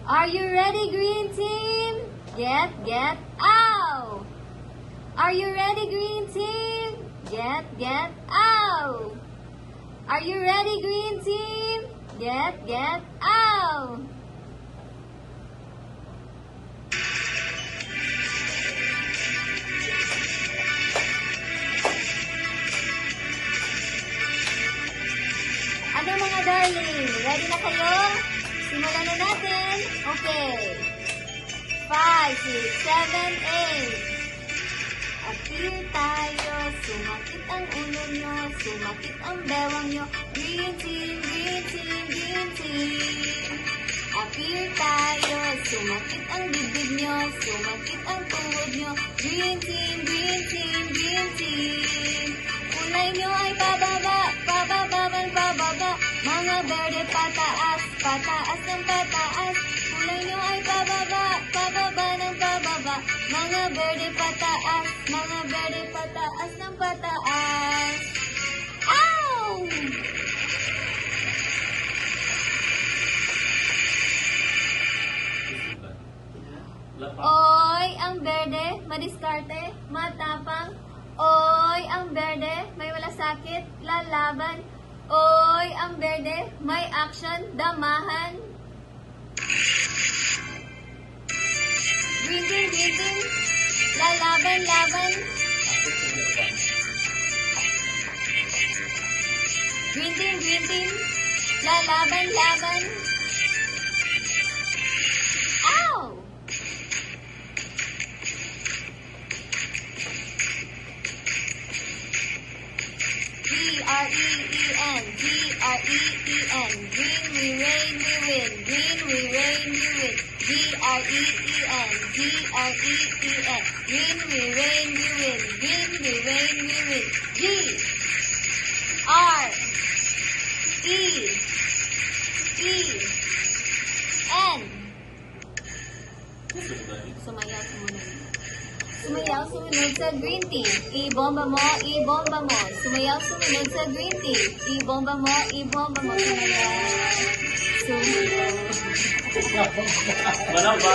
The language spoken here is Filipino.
Are you ready, green team? Get out! Are you ready, green team? Get out! Are you ready, green team? Get out! Ano mga darling? Ready na kayo? Simulan na natin. Okay. 5, 6, 7, 8. Appear tayo. Sumakit ang ulo nyo. Sumakit ang bewang nyo. Green team, green team, green team. Appear tayo. Sumakit ang bibig nyo. Sumakit ang tuhod nyo. Green team, green team, green team. Kulay nyo ay pababa, pababa man pababa. Mga berde pataas, pataas ng pataas. Kulay nyo ay pababa, pababa ng pababa. Mga berde pataas, mga berde pataas ng pataas. Ow! Oy, ang berde, madiskarte, matapang. Oy, ang berde, may wala sakit, lalaban. Oy, ang berde, may action, damahan. Green team, lalaban, laban. Green team, lalaban, laban. Ow! G-R-E-E-N, G-R-E-E-N. Green, we reign, we win. Green, we reign, we win. G-R-E-E-N, G-R-E-E-N. Green, we reign, we win. Green, we reign, we win. G-R-E-E-N. Sumayaw, sumunod. Sumayaw, sumunod sa green team. I-bomba mo, i-bomba mo. Sumayaw, sumunod sa green team. I-bomba mo, i-bomba mo. Sumayaw, sumunod. Wala ba?